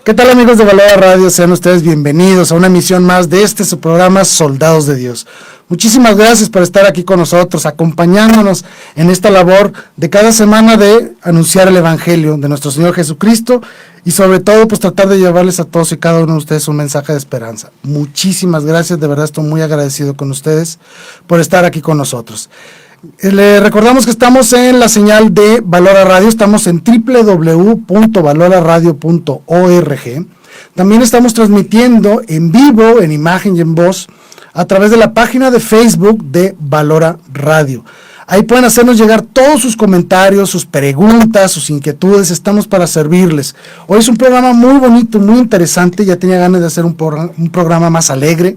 ¿Qué tal, amigos de Valora Radio? Sean ustedes bienvenidos a una emisión más de su programa Soldados de Dios. Muchísimas gracias por estar aquí con nosotros, acompañándonos en esta labor de cada semana de anunciar el Evangelio de nuestro Señor Jesucristo y sobre todo pues tratar de llevarles a todos y cada uno de ustedes un mensaje de esperanza. Muchísimas gracias, de verdad estoy muy agradecido con ustedes por estar aquí con nosotros. Le recordamos que estamos en la señal de Valora Radio, estamos en www.valoraradio.org. También estamos transmitiendo en vivo, en imagen y en voz, a través de la página de Facebook de Valora Radio. Ahí pueden hacernos llegar todos sus comentarios, sus preguntas, sus inquietudes, estamos para servirles. Hoy es un programa muy bonito, muy interesante, ya tenía ganas de hacer un programa más alegre.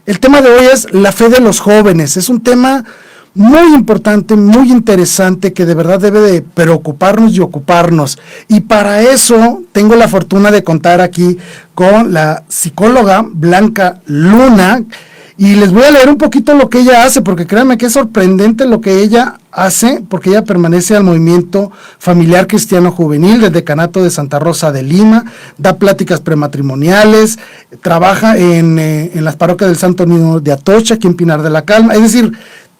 El tema de hoy es la fe de los jóvenes, es un tema muy importante, muy interesante, que de verdad debe de preocuparnos y ocuparnos. Y para eso tengo la fortuna de contar aquí con la psicóloga Blanca Luna, y les voy a leer un poquito lo que ella hace, porque créanme que es sorprendente lo que ella hace, porque ella permanece al Movimiento Familiar Cristiano Juvenil del Decanato de Santa Rosa de Lima, da pláticas prematrimoniales, trabaja en las parroquias del Santo Niño de Atocha, aquí en Pinar de la Calma, es decir,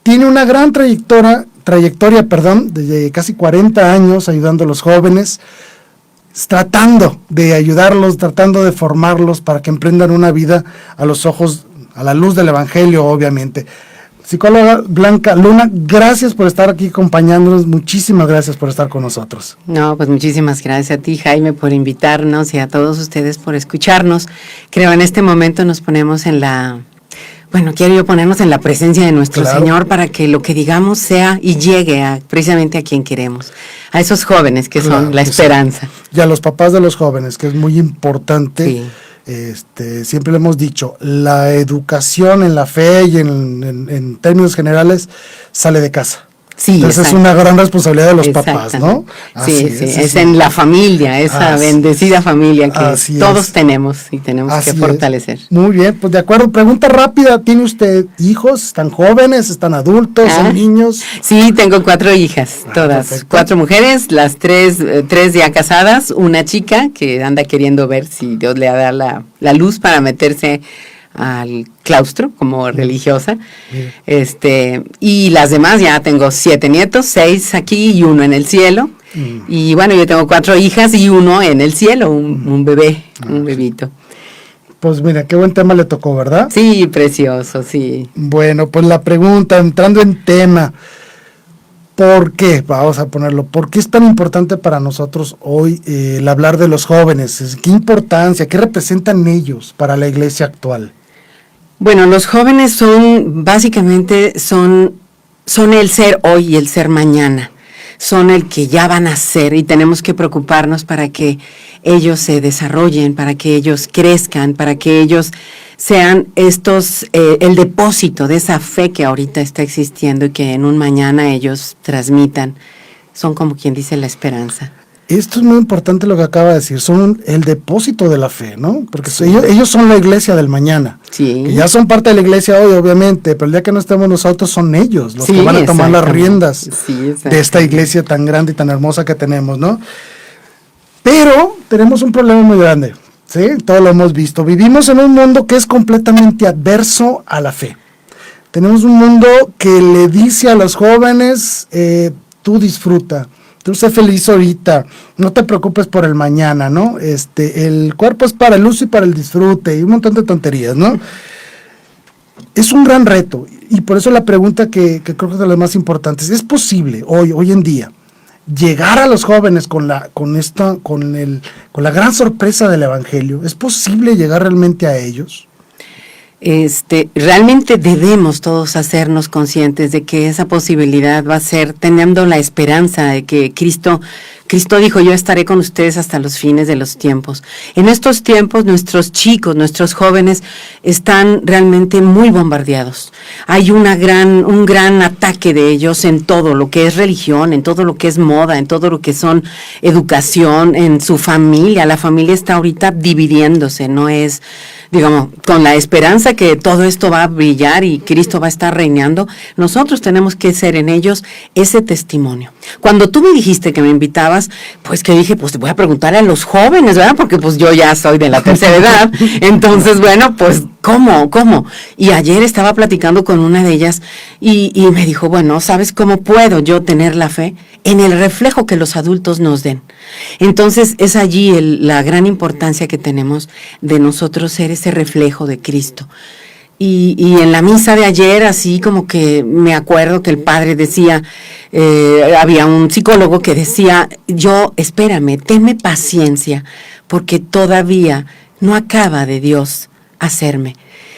tiene una gran trayectoria, de casi 40 años ayudando a los jóvenes, tratando de ayudarlos, tratando de formarlos para que emprendan una vida a los ojos, a la luz del Evangelio, obviamente. Psicóloga Blanca Luna, gracias por estar aquí acompañándonos, muchísimas gracias por estar con nosotros. No, pues muchísimas gracias a ti, Jaime, por invitarnos y a todos ustedes por escucharnos. Creo en este momento nos ponemos quiero yo ponernos en la presencia de nuestro Señor para que lo que digamos sea y llegue precisamente a quien queremos, a esos jóvenes que son la esperanza. Y a los papás de los jóvenes, que es muy importante. Sí. Siempre le hemos dicho, la educación en la fe y en términos generales sale de casa. Sí, entonces es una gran responsabilidad de los papás, ¿no? Sí, es en la familia, esa bendecida familia que todos tenemos y tenemos que fortalecer. Muy bien, pues de acuerdo. Pregunta rápida, ¿tiene usted hijos? ¿Están jóvenes? ¿Están adultos? ¿Son niños? Sí, tengo 4 hijas, todas, perfecto. 4 mujeres, las 3 ya casadas, una chica que anda queriendo ver si Dios le da la luz para meterse al claustro como religiosa. Y las demás, ya tengo 7 nietos, 6 aquí y 1 en el cielo. Y bueno, yo tengo 4 hijas y 1 en el cielo, un bebé, un bebito. Pues mira, qué buen tema le tocó, ¿verdad? Sí, precioso, sí. Bueno, pues la pregunta, entrando en tema, ¿por qué? Vamos a ponerlo, ¿por qué es tan importante para nosotros hoy el hablar de los jóvenes? ¿Qué importancia, qué representan ellos para la iglesia actual? Bueno, los jóvenes son el ser hoy y el ser mañana. Son el que ya van a ser y tenemos que preocuparnos para que ellos se desarrollen, para que ellos crezcan, para que ellos sean el depósito de esa fe que ahorita está existiendo y que en un mañana ellos transmitan. Son como quien dice la esperanza. Esto es muy importante lo que acaba de decir, son el depósito de la fe, ¿no? Porque ellos son la iglesia del mañana. Sí. Que ya son parte de la iglesia hoy, obviamente, pero el día que no estemos nosotros son ellos los que van a tomar las riendas de esta iglesia tan grande y tan hermosa que tenemos, ¿no? Pero tenemos un problema muy grande, ¿sí? Todo lo hemos visto. Vivimos en un mundo que es completamente adverso a la fe. Tenemos un mundo que le dice a los jóvenes, tú disfruta. Tú sé feliz ahorita, no te preocupes por el mañana, ¿no? El cuerpo es para el uso y para el disfrute y un montón de tonterías, ¿no? Es un gran reto y por eso la pregunta que creo que es de las más importantes, ¿es posible hoy en día llegar a los jóvenes con la gran sorpresa del Evangelio? ¿Es posible llegar realmente a ellos? Realmente debemos todos hacernos conscientes de que esa posibilidad va a ser teniendo la esperanza de que Cristo dijo, yo estaré con ustedes hasta los fines de los tiempos. En estos tiempos nuestros chicos, nuestros jóvenes están realmente muy bombardeados. Hay un gran ataque de ellos en todo lo que es religión, en todo lo que es moda, en todo lo que son educación, en su familia. La familia está ahorita dividiéndose, no es, digamos, con la esperanza que todo esto va a brillar y Cristo va a estar reinando. Nosotros tenemos que ser en ellos ese testimonio. Cuando tú me dijiste que me invitabas, preguntabas, pues que dije, pues te voy a preguntar a los jóvenes, ¿verdad? Porque pues yo ya soy de la tercera edad, entonces, bueno, pues, ¿cómo? Y ayer estaba platicando con una de ellas y me dijo, bueno, ¿sabes cómo puedo yo tener la fe? En el reflejo que los adultos nos den. Entonces, es allí la gran importancia que tenemos de nosotros ser ese reflejo de Cristo. Y en la misa de ayer, así como que me acuerdo que el padre decía, había un psicólogo que decía, espérame, tenme paciencia, porque todavía no acaba de Dios hacerme.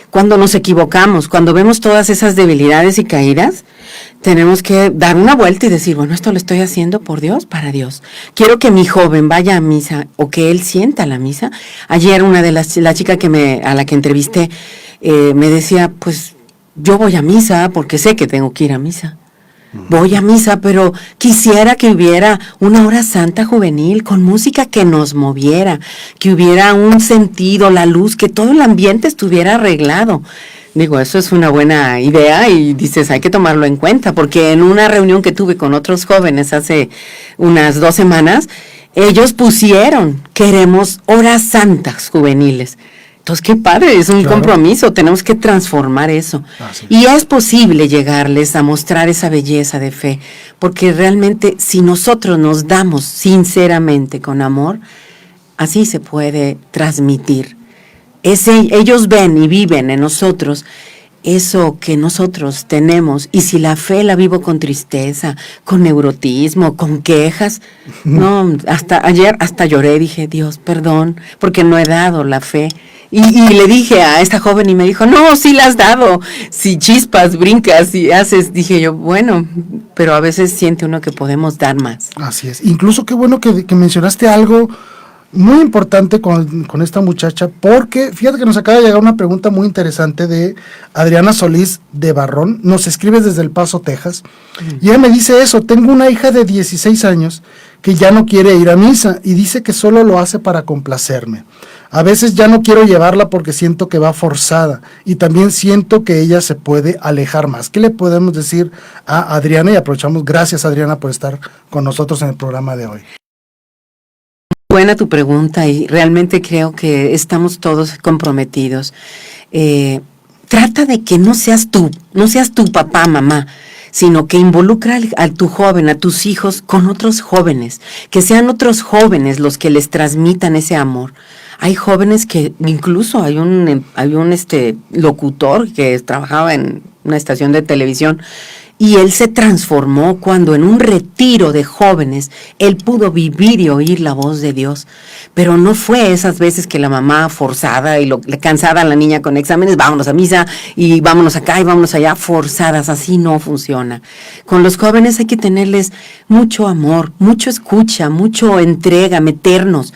Cuando nos equivocamos, cuando vemos todas esas debilidades y caídas, tenemos que dar una vuelta y decir, bueno, esto lo estoy haciendo por Dios, para Dios. Quiero que mi joven vaya a misa o que él sienta la misa. Ayer una de la chica a la que entrevisté, me decía, pues yo voy a misa porque sé que tengo que ir a misa. Voy a misa, pero quisiera que hubiera una hora santa juvenil con música que nos moviera, que hubiera un sentido, la luz, que todo el ambiente estuviera arreglado. Digo, eso es una buena idea y dices, hay que tomarlo en cuenta, porque en una reunión que tuve con otros jóvenes hace unas 2 semanas, ellos pusieron, queremos horas santas juveniles. Entonces, qué padre, es un compromiso, tenemos que transformar eso. Y es posible llegarles a mostrar esa belleza de fe, porque realmente si nosotros nos damos sinceramente con amor, así se puede transmitir. Ellos ven y viven en nosotros eso que nosotros tenemos, y si la fe la vivo con tristeza, con neurotismo, con quejas, no, ayer lloré, dije, Dios, perdón, porque no he dado la fe. Y le dije a esta joven y me dijo, no, sí la has dado, si chispas, brincas y haces, dije yo, bueno, pero a veces siente uno que podemos dar más. Así es, incluso qué bueno que mencionaste algo muy importante con esta muchacha, porque fíjate que nos acaba de llegar una pregunta muy interesante de Adriana Solís de Barrón, nos escribe desde El Paso, Texas, y ella me dice eso, tengo una hija de 16 años que ya no quiere ir a misa y dice que solo lo hace para complacerme. A veces ya no quiero llevarla porque siento que va forzada y también siento que ella se puede alejar más. ¿Qué le podemos decir a Adriana? Y aprovechamos, gracias Adriana por estar con nosotros en el programa de hoy. Buena tu pregunta y realmente creo que estamos todos comprometidos. Trata de que no seas tú papá, mamá, sino que involucra a tu joven, a tus hijos con otros jóvenes, que sean otros jóvenes los que les transmitan ese amor. Hay jóvenes que incluso hay un locutor que trabajaba en una estación de televisión y él se transformó cuando en un retiro de jóvenes él pudo vivir y oír la voz de Dios. Pero no fue esas veces que la mamá forzada y cansada a la niña con exámenes, vámonos a misa y vámonos acá y vámonos allá, forzadas, así no funciona. Con los jóvenes hay que tenerles mucho amor, mucho escucha, mucho entrega, meternos.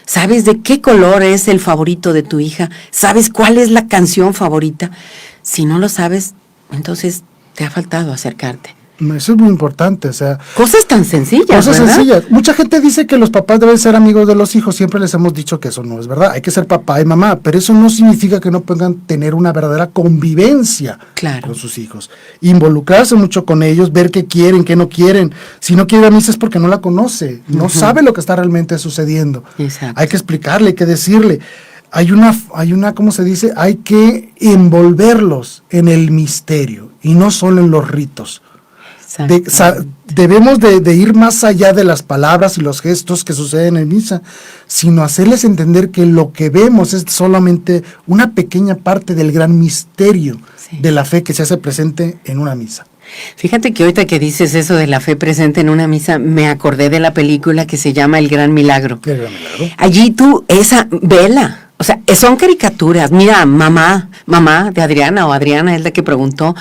¿Sabes de qué color es el favorito de tu hija? ¿Sabes cuál es la canción favorita? Si no lo sabes, entonces te ha faltado acercarte. Eso es muy importante, o sea... Cosas tan sencillas, Cosas ¿verdad? sencillas. Mucha gente dice que los papás deben ser amigos de los hijos, siempre les hemos dicho que eso no es verdad, hay que ser papá y mamá, pero eso no significa que no puedan tener una verdadera convivencia con sus hijos. Involucrarse mucho con ellos, ver qué quieren, qué no quieren. Si no quiere a misa es porque no la conoce, no sabe lo que está realmente sucediendo. Exacto. Hay que explicarle, hay que decirle. Hay una, ¿cómo se dice? Hay que envolverlos en el misterio y no solo en los ritos. Debemos de ir más allá de las palabras y los gestos que suceden en misa, sino hacerles entender que lo que vemos es solamente una pequeña parte del gran misterio de la fe que se hace presente en una misa. Fíjate que ahorita que dices eso de la fe presente en una misa, me acordé de la película que se llama El Gran Milagro. ¿Qué Gran Milagro? Allí esa vela, o sea, son caricaturas. Mira, mamá de Adriana, o Adriana es la que preguntó,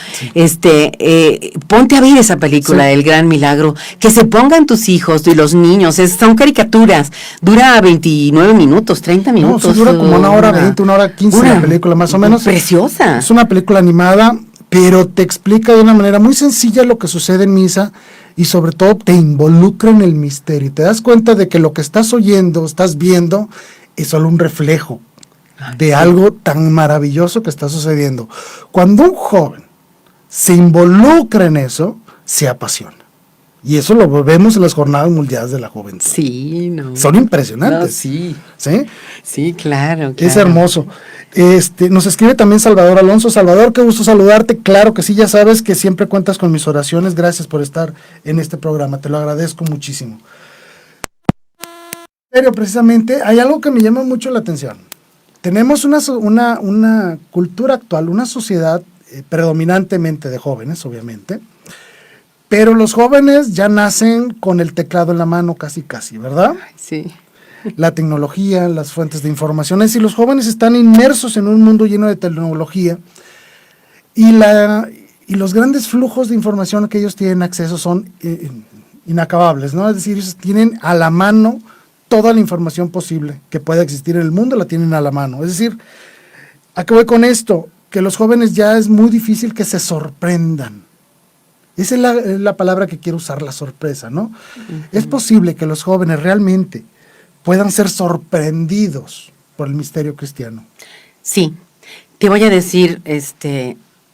ponte a ver esa película, El Gran Milagro, que se pongan tus hijos y los niños, son caricaturas, dura 29 minutos, 30 minutos. No, dura como una hora 20, una hora 15 la película, más o menos. Preciosa. Es una película animada, pero te explica de una manera muy sencilla lo que sucede en misa y sobre todo te involucra en el misterio. Te das cuenta de que lo que estás oyendo, estás viendo, es solo un reflejo de algo tan maravilloso que está sucediendo. Cuando un joven se involucra en eso, se apasiona. Y eso lo vemos en las jornadas mundiales de la juventud. Sí, no. Son impresionantes. No, sí. ¿Sí? Sí, claro. Es hermoso. Nos escribe también Salvador Alonso. Salvador, qué gusto saludarte. Claro que sí, ya sabes que siempre cuentas con mis oraciones. Gracias por estar en este programa. Te lo agradezco muchísimo. Pero precisamente hay algo que me llama mucho la atención. Tenemos una cultura actual, una sociedad predominantemente de jóvenes, obviamente, pero los jóvenes ya nacen con el teclado en la mano casi, ¿verdad? Sí. La tecnología, las fuentes de información, es decir, los jóvenes están inmersos en un mundo lleno de tecnología y los grandes flujos de información que ellos tienen acceso son inacabables, ¿no? Es decir, ellos tienen a la mano toda la información posible que pueda existir en el mundo, la tienen a la mano. Es decir, ¿a qué voy con esto? Que los jóvenes ya es muy difícil que se sorprendan. Esa es la palabra que quiero usar, la sorpresa, ¿no? Es posible que los jóvenes realmente puedan ser sorprendidos por el misterio cristiano. Sí, te voy a decir,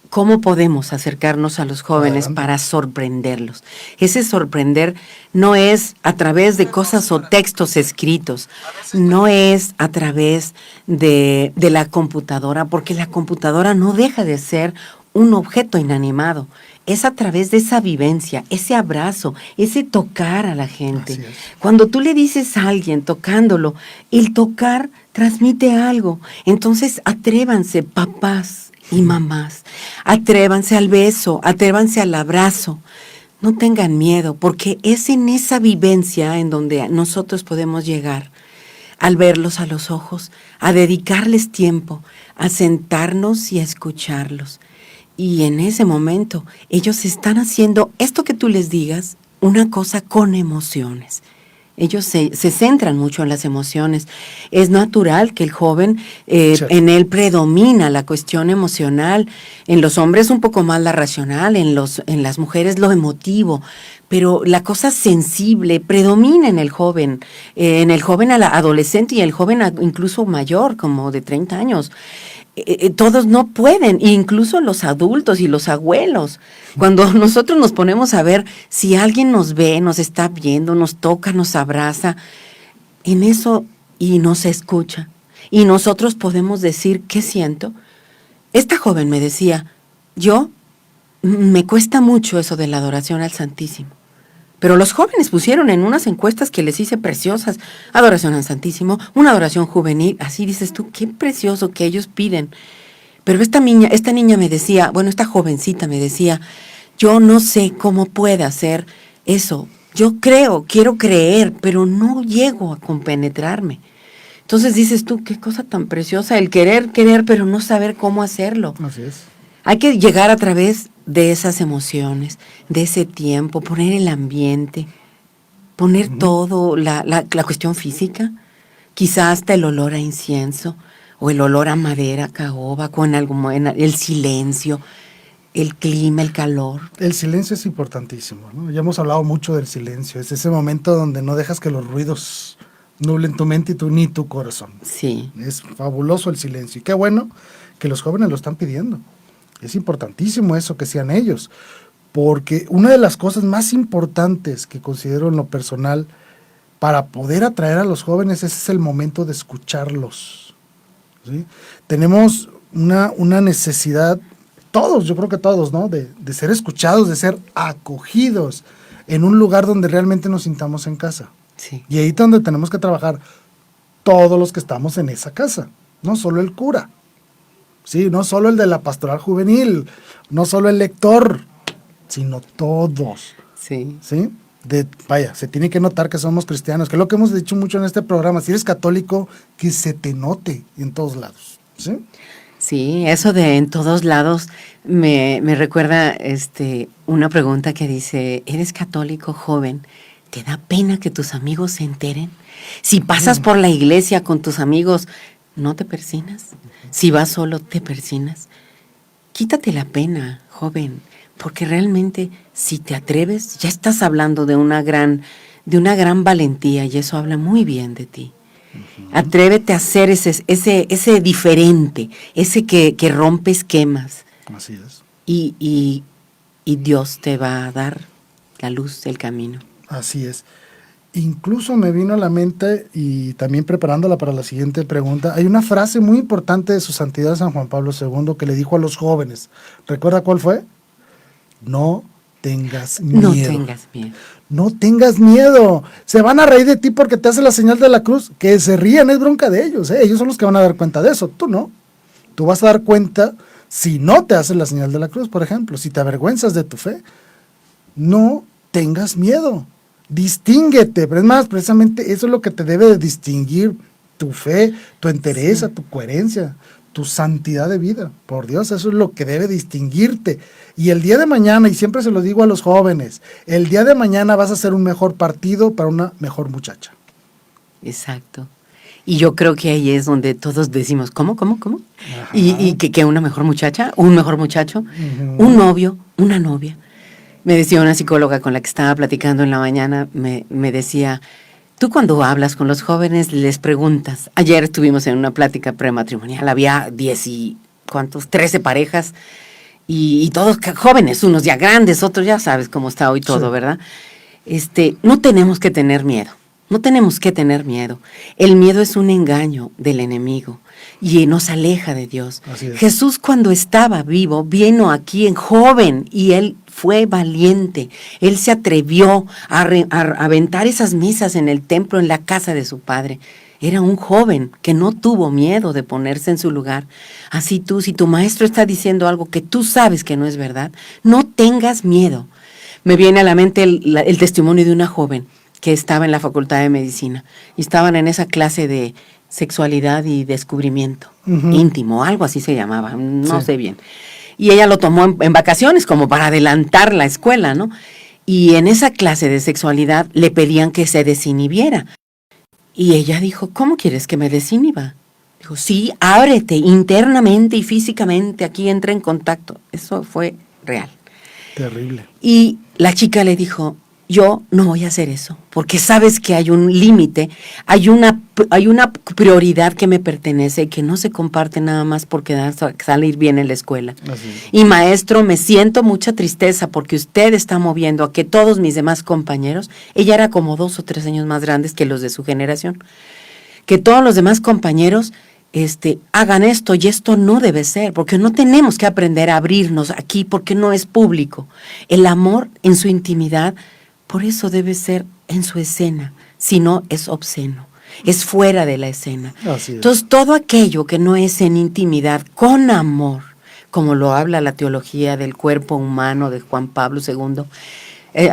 cómo podemos acercarnos a los jóvenes para sorprenderlos. Ese sorprender no es a través de cosas o textos escritos, no es a través de la computadora, porque la computadora no deja de ser un objeto inanimado. Es a través de esa vivencia, ese abrazo, ese tocar a la gente. Cuando tú le dices a alguien tocándolo, el tocar transmite algo. Entonces atrévanse, papás y mamás, atrévanse al beso, atrévanse al abrazo. No tengan miedo, porque es en esa vivencia en donde nosotros podemos llegar, al verlos a los ojos, a dedicarles tiempo, a sentarnos y a escucharlos. Y en ese momento ellos están haciendo esto que tú les digas, una cosa con emociones. Ellos se centran mucho en las emociones. Es natural que el joven, en él predomina la cuestión emocional. En los hombres un poco más la racional, en las mujeres lo emotivo. Pero la cosa sensible predomina en el joven adolescente y el joven incluso mayor, como de 30 años. Todos no pueden, incluso los adultos y los abuelos. Cuando nosotros nos ponemos a ver si alguien nos ve, nos está viendo, nos toca, nos abraza, en eso y nos escucha. Y nosotros podemos decir, ¿qué siento? Esta joven me decía, me cuesta mucho eso de la adoración al Santísimo. Pero los jóvenes pusieron en unas encuestas que les hice preciosas, adoración al Santísimo, una adoración juvenil, así dices tú, qué precioso que ellos piden. Pero esta niña me decía, esta jovencita me decía, yo no sé cómo puede hacer eso, yo quiero creer, pero no llego a compenetrarme. Entonces dices tú, qué cosa tan preciosa, el querer, pero no saber cómo hacerlo. Así es. Hay que llegar a través de esas emociones, de ese tiempo, poner el ambiente, poner todo, la cuestión física, quizás hasta el olor a incienso, o el olor a madera, caoba, el silencio, el clima, el calor. El silencio es importantísimo, ¿no? Ya hemos hablado mucho del silencio, es ese momento donde no dejas que los ruidos nublen tu mente ni tu corazón. Sí. Es fabuloso el silencio, y qué bueno que los jóvenes lo están pidiendo. Es importantísimo eso que sean ellos, porque una de las cosas más importantes que considero en lo personal para poder atraer a los jóvenes es el momento de escucharlos, ¿sí? Tenemos una necesidad, yo creo que todos, ¿no? De ser escuchados, de ser acogidos en un lugar donde realmente nos sintamos en casa. Sí. Y ahí es donde tenemos que trabajar todos los que estamos en esa casa, no solo el cura. Sí, no solo el de la pastoral juvenil, no solo el lector, sino todos. Sí. ¿Sí? Se tiene que notar que somos cristianos, que es lo que hemos dicho mucho en este programa. Si eres católico, que se te note en todos lados. ¿Sí? Sí, eso de en todos lados me recuerda una pregunta que dice, ¿eres católico joven? ¿Te da pena que tus amigos se enteren? Si pasas por la iglesia con tus amigos, ¿no te persinas? Si vas solo, ¿te persinas? Quítate la pena, joven, porque realmente si te atreves, ya estás hablando de una gran valentía y eso habla muy bien de ti. Uh-huh. Atrévete a ser ese diferente, ese que rompe esquemas. Así es. Y Dios te va a dar la luz, el camino. Así es. Incluso me vino a la mente, y también preparándola para la siguiente pregunta, hay una frase muy importante de su santidad San Juan Pablo II que le dijo a los jóvenes. ¿Recuerda cuál fue? No tengas miedo. No tengas miedo. No tengas miedo. Se van a reír de ti porque te hace la señal de la cruz. Que se rían, es bronca de ellos. Ellos son los que van a dar cuenta de eso. Tú no. Tú vas a dar cuenta si no te haces la señal de la cruz, por ejemplo. Si te avergüenzas de tu fe. No tengas miedo. Distínguete. Pero es más, precisamente eso es lo que te debe de distinguir. Tu fe, tu entereza, tu coherencia, tu santidad de vida. Por Dios, eso es lo que debe distinguirte. Y el día de mañana, y siempre se lo digo a los jóvenes, el día de mañana vas a ser un mejor partido para una mejor muchacha. Exacto. Y yo creo que ahí es donde todos decimos, ¿cómo? Y que una mejor muchacha, un mejor muchacho, un novio, una novia. Me decía una psicóloga con la que estaba platicando en la mañana, me decía, tú cuando hablas con los jóvenes les preguntas. Ayer estuvimos en una plática prematrimonial, había 13 parejas, y todos jóvenes, unos ya grandes, otros ya sabes cómo está hoy todo, sí. ¿Verdad? No tenemos que tener miedo. No tenemos que tener miedo. El miedo es un engaño del enemigo y nos aleja de Dios. Jesús, cuando estaba vivo, vino aquí en joven y él fue valiente. Él se atrevió a aventar esas mesas en el templo, en la casa de su padre. Era un joven que no tuvo miedo de ponerse en su lugar. Así tú, si tu maestro está diciendo algo que tú sabes que no es verdad, no tengas miedo. Me viene a la mente el testimonio de una joven que estaba en la Facultad de Medicina y estaban en esa clase de sexualidad y descubrimiento íntimo, algo así se llamaba, no sé bien. Y ella lo tomó en vacaciones como para adelantar la escuela, ¿no? Y en esa clase de sexualidad le pedían que se desinhibiera. Y ella dijo, ¿cómo quieres que me desinhiba? Dijo, sí, ábrete internamente y físicamente, aquí entra en contacto. Eso fue real. Terrible. Y la chica le dijo, yo no voy a hacer eso, porque sabes que hay un límite, hay una prioridad que me pertenece y que no se comparte nada más porque salir bien en la escuela. Y maestro, me siento mucha tristeza porque usted está moviendo a que todos mis demás compañeros, ella era como 2 o 3 años más grandes que los de su generación, que todos los demás compañeros hagan esto, y esto no debe ser, porque no tenemos que aprender a abrirnos aquí porque no es público. El amor en su intimidad, por eso debe ser en su escena, si no es obsceno, es fuera de la escena. Entonces todo aquello que no es en intimidad, con amor, como lo habla la teología del cuerpo humano de Juan Pablo II,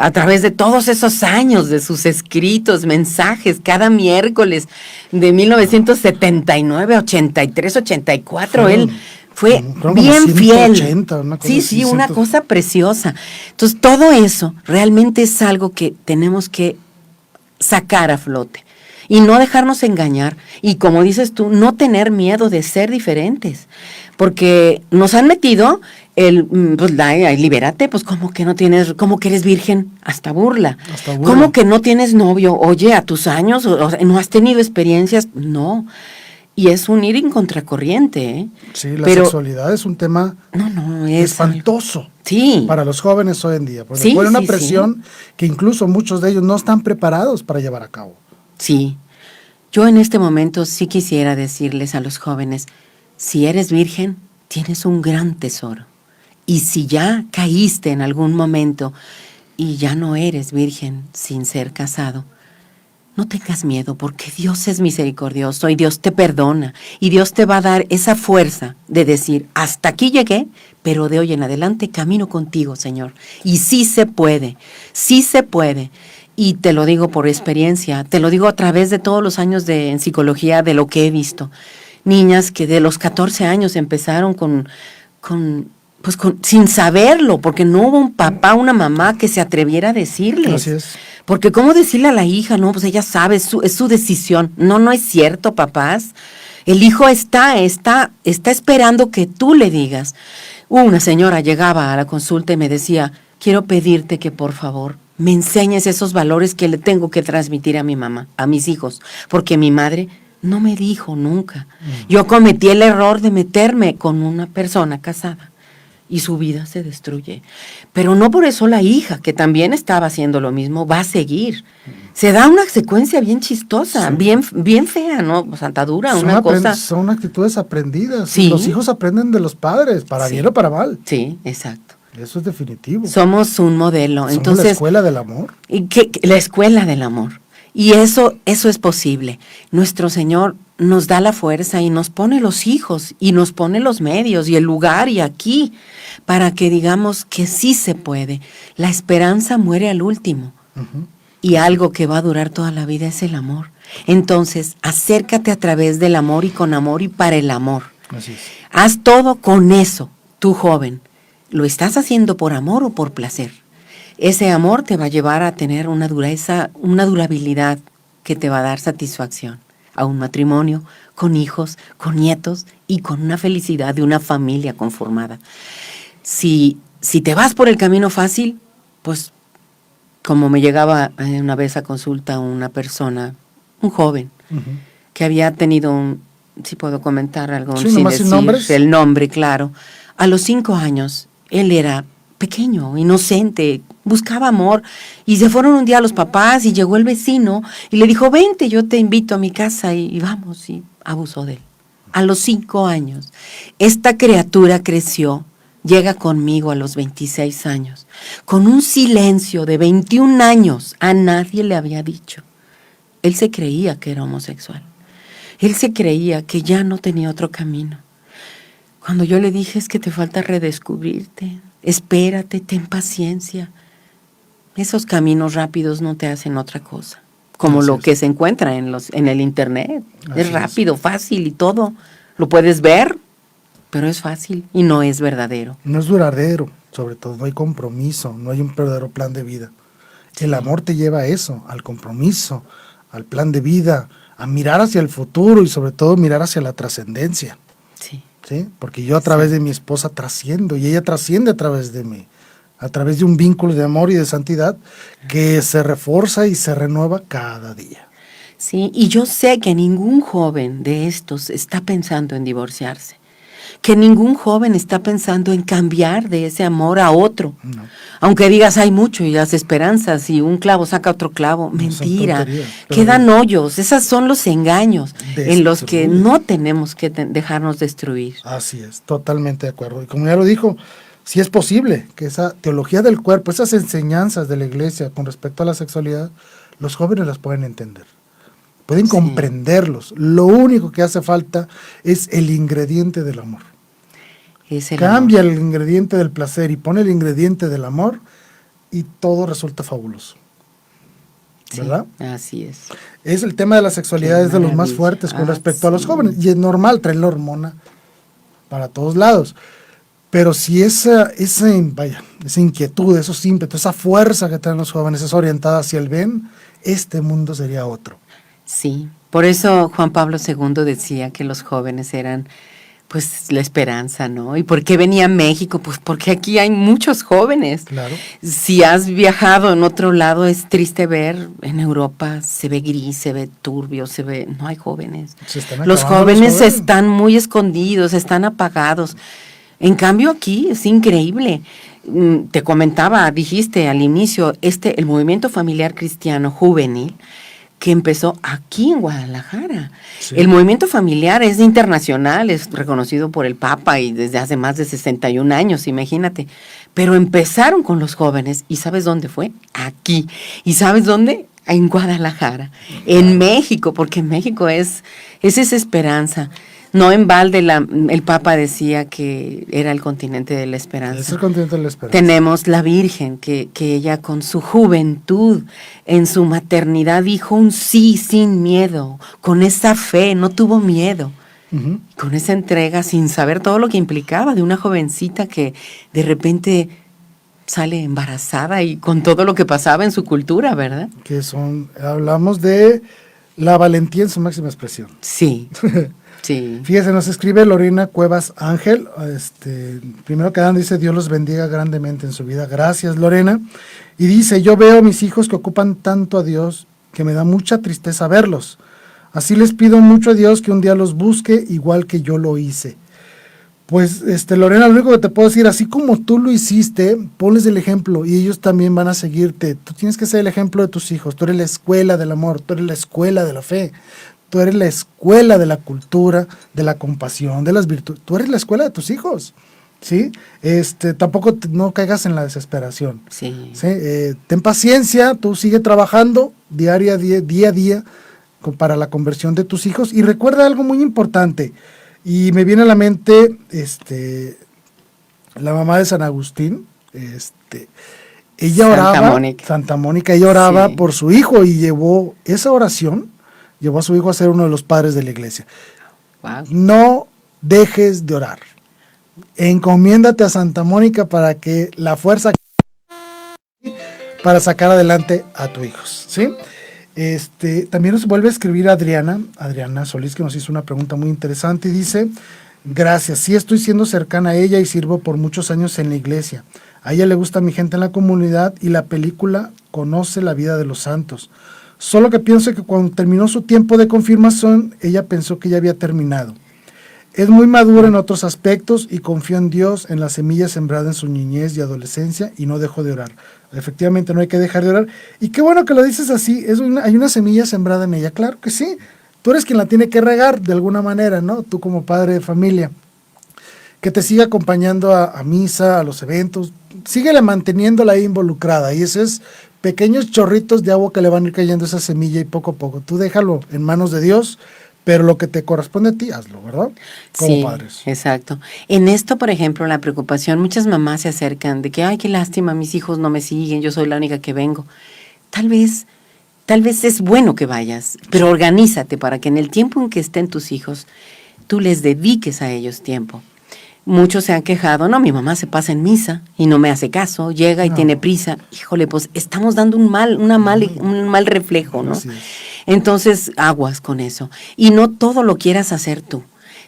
a través de todos esos años de sus escritos, mensajes, cada miércoles de 1979, 83, 84, él fue bien fiel. Sí, una cosa preciosa. Entonces, todo eso realmente es algo que tenemos que sacar a flote y no dejarnos engañar. Y como dices tú, no tener miedo de ser diferentes, porque nos han metido libérate, pues como que no tienes, como que eres virgen, hasta burla. Como que no tienes novio, oye, a tus años, o sea, no has tenido experiencias, no. Y es un ir en contracorriente, ¿eh? Sí, sexualidad es un tema es espantoso sí. para los jóvenes hoy en día. Porque fue una presión que incluso muchos de ellos no están preparados para llevar a cabo. Sí. Yo en este momento sí quisiera decirles a los jóvenes, si eres virgen, tienes un gran tesoro. Y si ya caíste en algún momento y ya no eres virgen sin ser casado, no tengas miedo, porque Dios es misericordioso y Dios te perdona y Dios te va a dar esa fuerza de decir, hasta aquí llegué, pero de hoy en adelante camino contigo, Señor. Y sí se puede. Y te lo digo por experiencia, te lo digo a través de todos los años en psicología, de lo que he visto. Niñas que de los 14 años empezaron sin saberlo, porque no hubo un papá, una mamá que se atreviera a decirles. Así es. Porque ¿cómo decirle a la hija? No, pues ella sabe, es su decisión. No es cierto, papás. El hijo está esperando que tú le digas. Una señora llegaba a la consulta y me decía, quiero pedirte que por favor me enseñes esos valores que le tengo que transmitir a mi mamá, a mis hijos, porque mi madre no me dijo nunca. Yo cometí el error de meterme con una persona casada. y su vida se destruye. Pero no por eso la hija, que también estaba haciendo lo mismo, va a seguir. Se da una secuencia bien chistosa, bien fea, ¿no? Santadura, una cosa. Son actitudes aprendidas. Sí. Los hijos aprenden de los padres, para bien o para mal. Sí, exacto. Eso es definitivo. Somos un modelo. Somos Entonces, la escuela del amor. La escuela del amor. Y eso es posible. Nuestro Señor nos da la fuerza y nos pone los hijos y nos pone los medios y el lugar y aquí para que digamos que sí se puede. La esperanza muere al último. Y algo que va a durar toda la vida es el amor. Entonces, acércate a través del amor y con amor y para el amor. Así es. Haz todo con eso, tú joven. ¿Lo estás haciendo por amor o por placer? Ese amor te va a llevar a tener una dureza, una durabilidad que te va a dar satisfacción a un matrimonio, con hijos, con nietos y con una felicidad de una familia conformada. Si te vas por el camino fácil, pues como me llegaba una vez a consulta una persona, un joven, que había tenido si puedo comentar algo Sí, sin decir nombres. El nombre, claro. A los 5 años, él era pequeño, inocente, buscaba amor, y se fueron un día los papás y llegó el vecino y le dijo, vente, yo te invito a mi casa y vamos, y abusó de él. A los 5 años, esta criatura creció, llega conmigo a los 26 años, con un silencio de 21 años, a nadie le había dicho. Él se creía que era homosexual, él se creía que ya no tenía otro camino. Cuando yo le dije, es que te falta redescubrirte, espérate, ten paciencia. Esos caminos rápidos no te hacen otra cosa, como lo que se encuentra en el internet. Es rápido, fácil y todo. Lo puedes ver, pero es fácil y no es verdadero. No es duradero, sobre todo no hay compromiso, no hay un verdadero plan de vida. El amor te lleva a eso, al compromiso, al plan de vida, a mirar hacia el futuro y sobre todo mirar hacia la trascendencia. Sí. ¿Sí? Porque yo a través de mi esposa trasciendo y ella trasciende a través de mí, a través de un vínculo de amor y de santidad que se refuerza y se renueva cada día. Sí, y yo sé que ningún joven de estos está pensando en divorciarse, que ningún joven está pensando en cambiar de ese amor a otro. No. Aunque digas hay mucho y las esperanzas y un clavo saca otro clavo, mentira, quedan hoyos, esos son los engaños en los que no tenemos que dejarnos destruir. Así es, totalmente de acuerdo. Y como ya lo dijo, si es posible que esa teología del cuerpo, esas enseñanzas de la iglesia con respecto a la sexualidad, los jóvenes las pueden entender, pueden comprenderlos. Lo único que hace falta es el ingrediente del amor. Cambia el ingrediente del placer y pone el ingrediente del amor y todo resulta fabuloso. ¿Verdad? Sí, así es. Es el tema de la sexualidad, es de los más fuertes con respecto a los jóvenes. Y es normal, traen la hormona para todos lados. Pero si esa inquietud, esos ímpetus, esa fuerza que traen los jóvenes es orientada hacia el bien, este mundo sería otro. Sí, por eso Juan Pablo II decía que los jóvenes eran pues la esperanza, ¿no? ¿Y por qué venía a México? Pues porque aquí hay muchos jóvenes. Claro. Si has viajado en otro lado, es triste ver, en Europa se ve gris, se ve turbio, no hay jóvenes. Los jóvenes están muy escondidos, están apagados. En cambio aquí es increíble. Te comentaba, dijiste al inicio, el movimiento familiar cristiano juvenil, que empezó aquí en Guadalajara. Sí. El movimiento familiar es internacional, es reconocido por el Papa y desde hace más de 61 años, imagínate. Pero empezaron con los jóvenes, ¿y sabes dónde fue? Aquí. ¿Y sabes dónde? En Guadalajara, en México, porque en México es esa esperanza. No en balde el Papa decía que era el continente de la esperanza. Es el continente de la esperanza. Tenemos la Virgen, que ella con su juventud, en su maternidad, dijo un sí sin miedo, con esa fe, no tuvo miedo. Con esa entrega, sin saber todo lo que implicaba de una jovencita que de repente sale embarazada y con todo lo que pasaba en su cultura, ¿verdad? Hablamos de la valentía en su máxima expresión. Sí. Sí. Fíjese, nos escribe Lorena Cuevas Ángel, primero que nada dice, Dios los bendiga grandemente en su vida. Gracias, Lorena. Y dice, yo veo a mis hijos que ocupan tanto a Dios que me da mucha tristeza verlos. Así les pido mucho a Dios que un día los busque igual que yo lo hice. Pues, Lorena, lo único que te puedo decir, así como tú lo hiciste, ponles el ejemplo y ellos también van a seguirte. Tú tienes que ser el ejemplo de tus hijos. Tú eres la escuela del amor, tú eres la escuela de la fe, tú eres la escuela de la cultura, de la compasión, de las virtudes. Tú eres la escuela de tus hijos, ¿sí? Tampoco no caigas en la desesperación. Sí. ¿Sí? Ten paciencia, tú sigue trabajando día a día para la conversión de tus hijos. Y recuerda algo muy importante. Y me viene a la mente la mamá de San Agustín, ella oraba, Santa Mónica, ella oraba por su hijo y llevó esa oración, llevó a su hijo a ser uno de los padres de la iglesia. Wow. No dejes de orar. Encomiéndate a Santa Mónica para que la fuerza para sacar adelante a tus hijos, ¿sí? También nos vuelve a escribir Adriana Solís, que nos hizo una pregunta muy interesante y dice: gracias, sí estoy siendo cercana a ella y sirvo por muchos años en la iglesia. A ella le gusta mi gente en la comunidad y la película Conoce la vida de los santos. Solo que pienso que cuando terminó su tiempo de confirmación, ella pensó que ya había terminado. Es muy madura en otros aspectos y confío en Dios, en la semilla sembrada en su niñez y adolescencia, y no dejó de orar. Efectivamente, no hay que dejar de orar. Y qué bueno que lo dices así, hay una semilla sembrada en ella. Claro que sí, tú eres quien la tiene que regar de alguna manera, ¿no? Tú como padre de familia. Que te siga acompañando a misa, a los eventos, síguele manteniéndola ahí involucrada. Y eso es pequeños chorritos de agua que le van a ir cayendo a esa semilla y poco a poco. Tú déjalo en manos de Dios, pero lo que te corresponde a ti, hazlo, ¿verdad? Como padres. Exacto. En esto, por ejemplo, la preocupación, muchas mamás se acercan de que, ay, qué lástima, mis hijos no me siguen, yo soy la única que vengo. Tal vez es bueno que vayas, pero organízate para que en el tiempo en que estén tus hijos, tú les dediques a ellos tiempo. Muchos se han quejado, no, mi mamá se pasa en misa y no me hace caso, llega y tiene prisa. Híjole, pues estamos dando un mal reflejo, ¿no? Entonces, aguas con eso. Y no todo lo quieras hacer tú.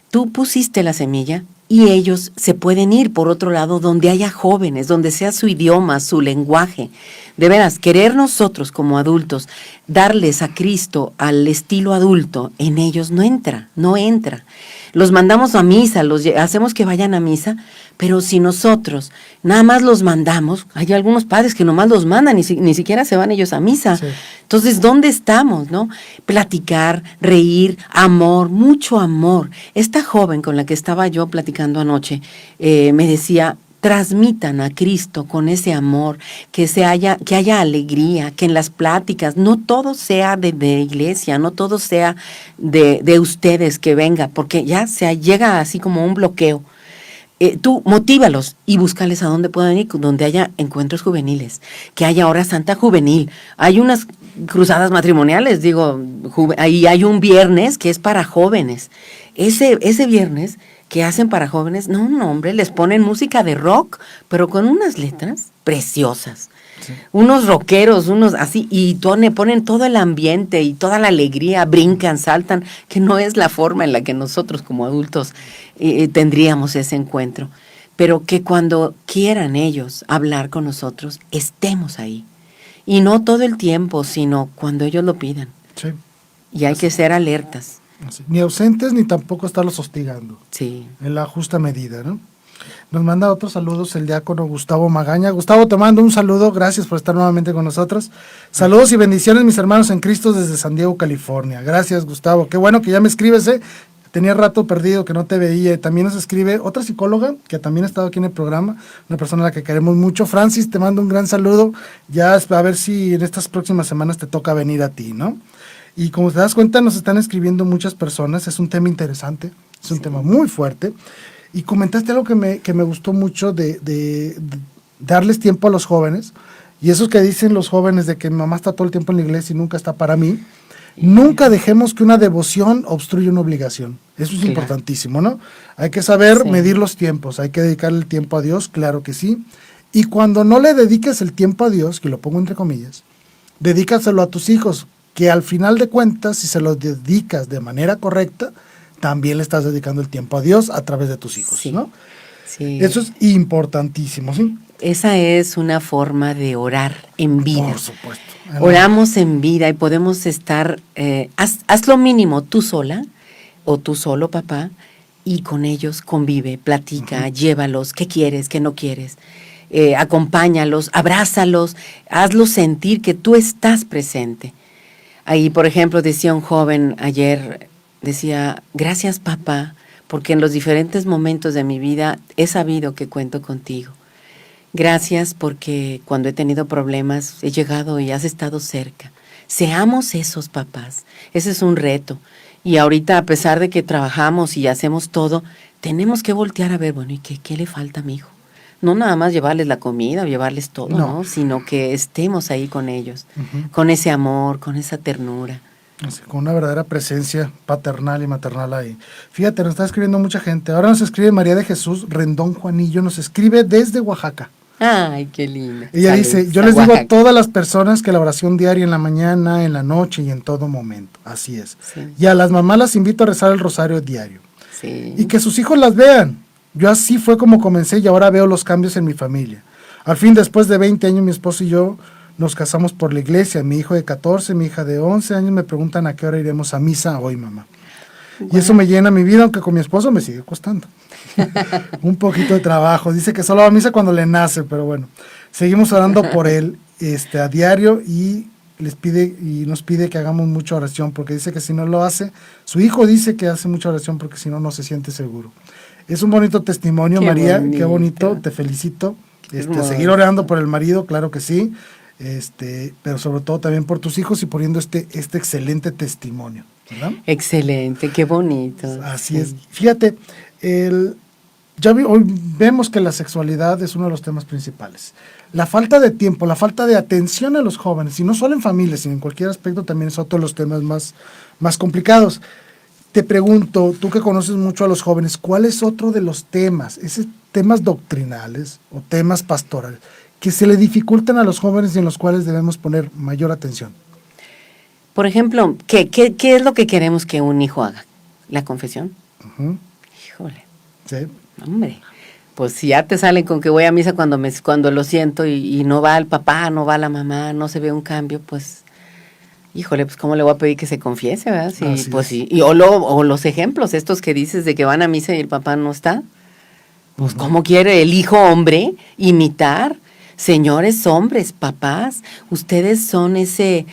Tú pusiste la semilla y ellos se pueden ir por otro lado donde haya jóvenes, donde sea su idioma, su lenguaje. De veras, querer nosotros como adultos darles a Cristo al estilo adulto, en ellos no entra. Los mandamos a misa, hacemos que vayan a misa, pero si nosotros nada más los mandamos, hay algunos padres que nomás los mandan, ni siquiera se van ellos a misa. Sí. Entonces, ¿dónde estamos, no? Platicar, reír, amor, mucho amor. Esta joven con la que estaba yo platicando anoche me decía: transmitan a Cristo con ese amor, que haya alegría, que en las pláticas no todo sea de iglesia, no todo sea de ustedes que venga, porque ya llega así como un bloqueo. Tú motívalos y búscales a dónde puedan ir, donde haya encuentros juveniles, que haya hora santa juvenil. Hay unas cruzadas matrimoniales, ahí hay un viernes que es para jóvenes. Ese viernes que hacen para jóvenes, no, hombre, les ponen música de rock, pero con unas letras preciosas. Sí. Unos rockeros, unos así, y ponen todo el ambiente y toda la alegría, brincan, saltan, que no es la forma en la que nosotros como adultos tendríamos ese encuentro. Pero que cuando quieran ellos hablar con nosotros, estemos ahí. Y no todo el tiempo, sino cuando ellos lo pidan. Sí. Y hay que ser alertas. Sí. Ni ausentes, ni tampoco estarlos hostigando. Sí. En la justa medida, ¿no? Nos manda otros saludos el diácono Gustavo Magaña. Gustavo, te mando un saludo, gracias por estar nuevamente con nosotros. Saludos y bendiciones, mis hermanos en Cristo, desde San Diego, California. Gracias, Gustavo. Qué bueno que ya me escribes, Tenía rato perdido que no te veía. También nos escribe otra psicóloga que también ha estado aquí en el programa, una persona a la que queremos mucho. Francis, te mando un gran saludo. Ya a ver si en estas próximas semanas te toca venir a ti, ¿no? Y como te das cuenta, nos están escribiendo muchas personas. Es un tema interesante, es un tema muy fuerte. Y comentaste algo que me gustó mucho de darles tiempo a los jóvenes. Y esos que dicen los jóvenes de que mi mamá está todo el tiempo en la iglesia y nunca está para mí. Nunca dejemos que una devoción obstruya una obligación. Eso es importantísimo, ¿no? Hay que saber medir los tiempos, hay que dedicarle el tiempo a Dios, claro que sí. Y cuando no le dediques el tiempo a Dios, que lo pongo entre comillas, dedícaselo a tus hijos, que al final de cuentas, si se los dedicas de manera correcta, también le estás dedicando el tiempo a Dios a través de tus hijos, ¿no? Sí. Eso es importantísimo, ¿sí? Esa es una forma de orar en vida. Por supuesto. Oramos en vida y podemos estar, haz lo mínimo tú sola o tú solo, papá, y con ellos convive, platica, llévalos, qué quieres, qué no quieres, acompáñalos, abrázalos, hazlos sentir que tú estás presente. Ahí, por ejemplo, decía un joven ayer, decía, gracias papá, porque en los diferentes momentos de mi vida he sabido que cuento contigo. Gracias porque cuando he tenido problemas he llegado y has estado cerca. Seamos esos papás, ese es un reto. Y ahorita, a pesar de que trabajamos y hacemos todo, tenemos que voltear a ver, bueno, ¿y qué le falta a mi hijo? No nada más llevarles la comida o llevarles todo, ¿no? Sino que estemos ahí con ellos, con ese amor, con esa ternura. Así, con una verdadera presencia paternal y maternal ahí. Fíjate, nos está escribiendo mucha gente. Ahora nos escribe María de Jesús Rendón Juanillo, nos escribe desde Oaxaca. Ay, qué lindo. Ella dice, yo les digo a todas las personas que la oración diaria en la mañana, en la noche y en todo momento. Así es. Sí. Y a las mamás las invito a rezar el rosario diario. Sí. Y que sus hijos las vean. Yo así fue como comencé y ahora veo los cambios en mi familia. Al fin, después de 20 años, mi esposo y yo nos casamos por la iglesia. Mi hijo de 14, mi hija de 11 años me preguntan a qué hora iremos a misa hoy, mamá. Bueno. Y eso me llena mi vida, aunque con mi esposo me sigue costando. Un poquito de trabajo. Dice que solo va a misa cuando le nace, pero bueno. Seguimos orando por él a diario y nos pide que hagamos mucha oración, porque dice que si no lo hace, su hijo dice que hace mucha oración porque si no, no se siente seguro. Es un bonito testimonio, qué María, bonito. Qué bonito, te felicito. Seguir orando por el marido, claro que sí, pero sobre todo también por tus hijos y poniendo este excelente testimonio, ¿verdad? Excelente, qué bonito. Así es. Fíjate, hoy vemos que la sexualidad es uno de los temas principales. La falta de tiempo, la falta de atención a los jóvenes, y no solo en familias, sino en cualquier aspecto, también es otro de los temas más complicados. Te pregunto, tú que conoces mucho a los jóvenes, ¿cuál es otro de los temas, esos temas doctrinales o temas pastorales, que se le dificultan a los jóvenes y en los cuales debemos poner mayor atención? Por ejemplo, ¿qué es lo que queremos que un hijo haga? ¿La confesión? Híjole. Sí. Hombre, pues si ya te salen con que voy a misa cuando lo siento y no va el papá, no va la mamá, no se ve un cambio, pues... Híjole, pues ¿cómo le voy a pedir que se confiese, verdad? Sí, pues sí. O los ejemplos estos que dices de que van a misa y el papá no está. Pues ¿cómo quiere el hijo hombre imitar? Señores hombres, papás, ustedes son ese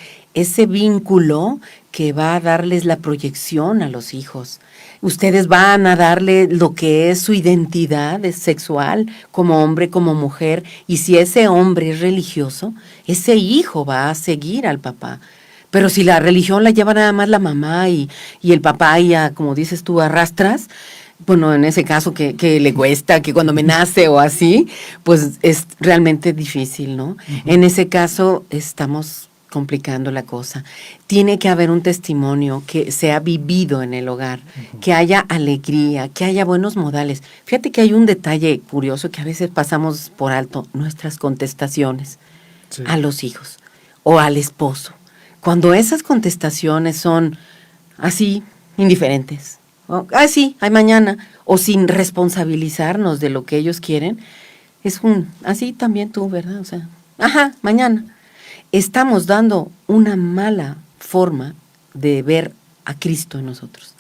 vínculo que va a darles la proyección a los hijos. Ustedes van a darle lo que es su identidad sexual como hombre, como mujer. Y si ese hombre es religioso, ese hijo va a seguir al papá. Pero si la religión la lleva nada más la mamá y el papá ya, como dices tú, arrastras, bueno, en ese caso que le cuesta, que cuando me nace o así, pues es realmente difícil, ¿no? En ese caso estamos complicando la cosa. Tiene que haber un testimonio que sea vivido en el hogar, que haya alegría, que haya buenos modales. Fíjate que hay un detalle curioso que a veces pasamos por alto, nuestras contestaciones a los hijos o al esposo. Cuando esas contestaciones son así, indiferentes, sí, hay mañana, o sin responsabilizarnos de lo que ellos quieren, es así también tú, ¿verdad? O sea, mañana. Estamos dando una mala forma de ver a Cristo en nosotros.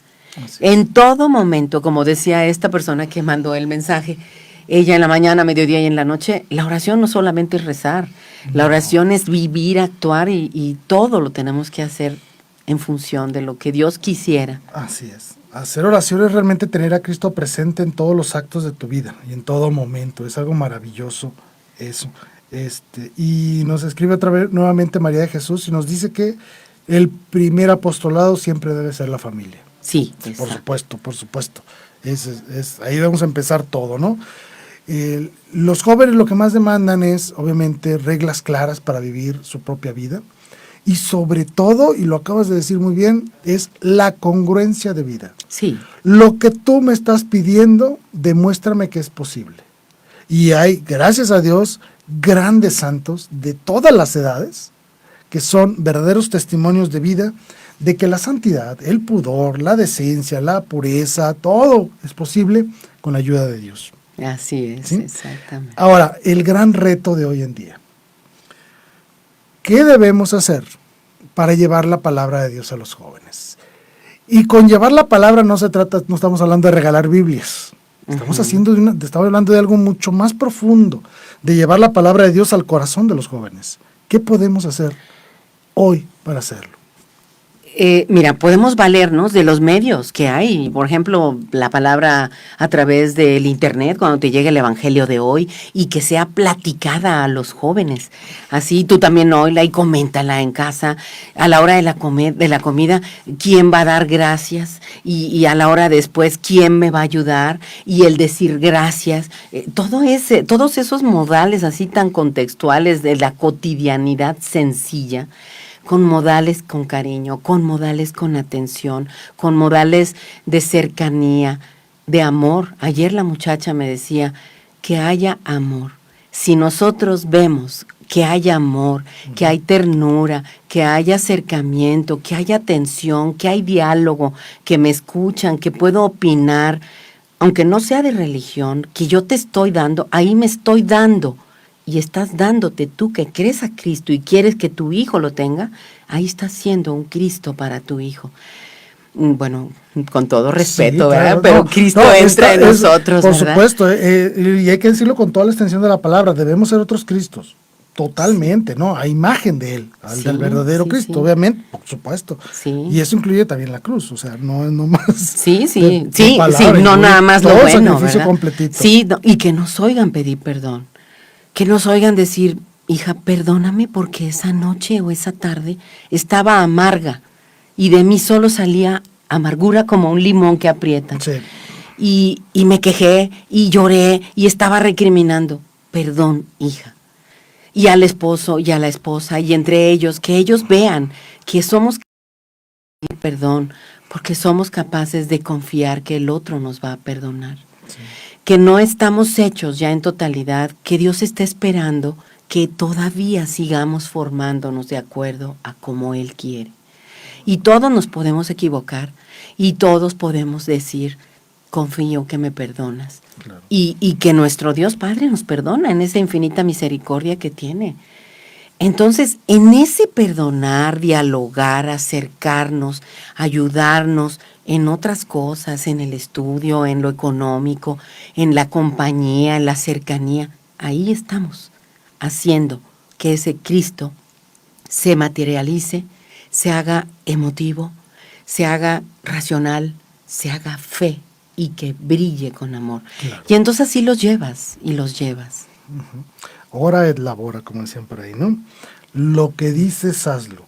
En todo momento, como decía esta persona que mandó el mensaje, ella en la mañana, mediodía y en la noche, la oración no solamente es rezar, la oración es vivir, actuar y todo lo tenemos que hacer en función de lo que Dios quisiera. Así es. Hacer oración es realmente tener a Cristo presente en todos los actos de tu vida y en todo momento. Es algo maravilloso eso. Y nos escribe otra vez nuevamente María de Jesús y nos dice que el primer apostolado siempre debe ser la familia. Sí, por supuesto. Ahí debemos empezar todo, ¿no? Los jóvenes lo que más demandan es, obviamente, reglas claras para vivir su propia vida. Y sobre todo, y lo acabas de decir muy bien, es la congruencia de vida. Sí. Lo que tú me estás pidiendo, demuéstrame que es posible. Y hay, gracias a Dios, grandes santos de todas las edades, que son verdaderos testimonios de vida, de que la santidad, el pudor, la decencia, la pureza, todo es posible con la ayuda de Dios. Así es, ¿sí? Exactamente. Ahora, el gran reto de hoy en día. ¿Qué debemos hacer para llevar la palabra de Dios a los jóvenes? Y con llevar la palabra no se trata, no estamos hablando de regalar Biblias. Estamos estamos hablando de algo mucho más profundo, de llevar la palabra de Dios al corazón de los jóvenes. ¿Qué podemos hacer hoy para hacerlo? Mira, podemos valernos de los medios que hay, por ejemplo, la palabra a través del internet, cuando te llegue el evangelio de hoy, y que sea platicada a los jóvenes. Así tú también oíla y coméntala en casa, a la hora de la comida, quién va a dar gracias, y a la hora después, quién me va a ayudar, y el decir gracias, todos esos modales así tan contextuales de la cotidianidad sencilla, con modales con cariño, con modales con atención, con modales de cercanía, de amor. Ayer la muchacha me decía que haya amor. Si nosotros vemos que hay amor, que hay ternura, que hay acercamiento, que hay atención, que hay diálogo, que me escuchan, que puedo opinar, aunque no sea de religión, que yo te estoy dando, ahí me estoy dando. Y estás dándote tú que crees a Cristo y quieres que tu hijo lo tenga, ahí estás siendo un Cristo para tu hijo. Bueno, con todo respeto, sí, ¿verdad? Claro, pero Cristo entra en nosotros, por ¿verdad? Supuesto, y hay que decirlo con toda la extensión de la palabra, debemos ser otros Cristos, totalmente, ¿no? A imagen de Él, del verdadero Cristo, obviamente, por supuesto. Sí. Y eso incluye también la cruz, o sea, no es nomás... Sí, no nada más lo bueno, sacrificio ¿verdad? Completito. Sí, y que nos oigan pedir perdón. Que nos oigan decir, hija, perdóname porque esa noche o esa tarde estaba amarga y de mí solo salía amargura como un limón que aprieta. Sí. Y me quejé y lloré y estaba recriminando. Perdón, hija. Y al esposo y a la esposa y entre ellos, que ellos vean que somos perdón porque somos capaces de confiar que el otro nos va a perdonar. Sí. Que no estamos hechos ya en totalidad, que Dios está esperando que todavía sigamos formándonos de acuerdo a como Él quiere. Y todos nos podemos equivocar y todos podemos decir, confío que me perdonas. Claro. Y que nuestro Dios Padre nos perdona en esa infinita misericordia que tiene. Entonces, en ese perdonar, dialogar, acercarnos, ayudarnos en otras cosas, en el estudio, en lo económico, en la compañía, en la cercanía, ahí estamos haciendo que ese Cristo se materialice, se haga emotivo, se haga racional, se haga fe y que brille con amor. Claro. Y entonces así los llevas y los llevas. Uh-huh. Ora et labora, como decían por ahí, ¿no? Lo que dices, hazlo.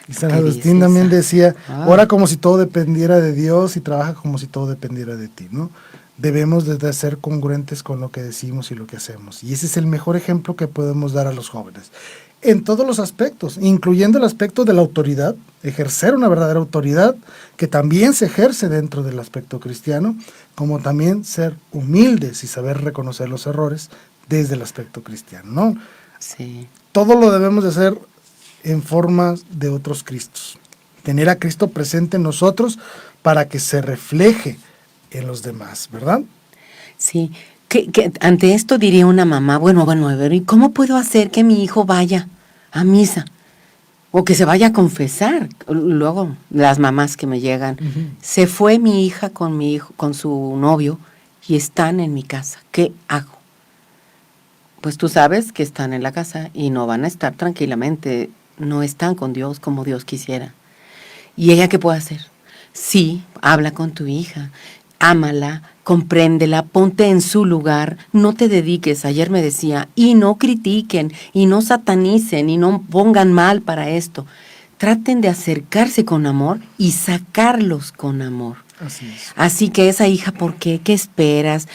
Y San Agustín también decía, ora como si todo dependiera de Dios y trabaja como si todo dependiera de ti, ¿no? Debemos de ser congruentes con lo que decimos y lo que hacemos. Y ese es el mejor ejemplo que podemos dar a los jóvenes. En todos los aspectos, incluyendo el aspecto de la autoridad, ejercer una verdadera autoridad, que también se ejerce dentro del aspecto cristiano, como también ser humildes y saber reconocer los errores desde el aspecto cristiano, ¿no? Sí. Todo lo debemos de hacer en forma de otros Cristos. Tener a Cristo presente en nosotros para que se refleje en los demás, ¿verdad? Sí. Que ante esto diría una mamá, bueno, ¿y cómo puedo hacer que mi hijo vaya a misa? O que se vaya a confesar. Luego, las mamás que me llegan, se fue mi hija con su novio y están en mi casa. ¿Qué hago? Pues tú sabes que están en la casa y no van a estar tranquilamente, no están con Dios como Dios quisiera. ¿Y ella qué puede hacer? Sí, habla con tu hija, ámala, compréndela, ponte en su lugar, no te dediques, ayer me decía, y no critiquen, y no satanicen, y no pongan mal para esto. Traten de acercarse con amor y sacarlos con amor. Así es. Así que esa hija, ¿por qué? ¿Qué esperas?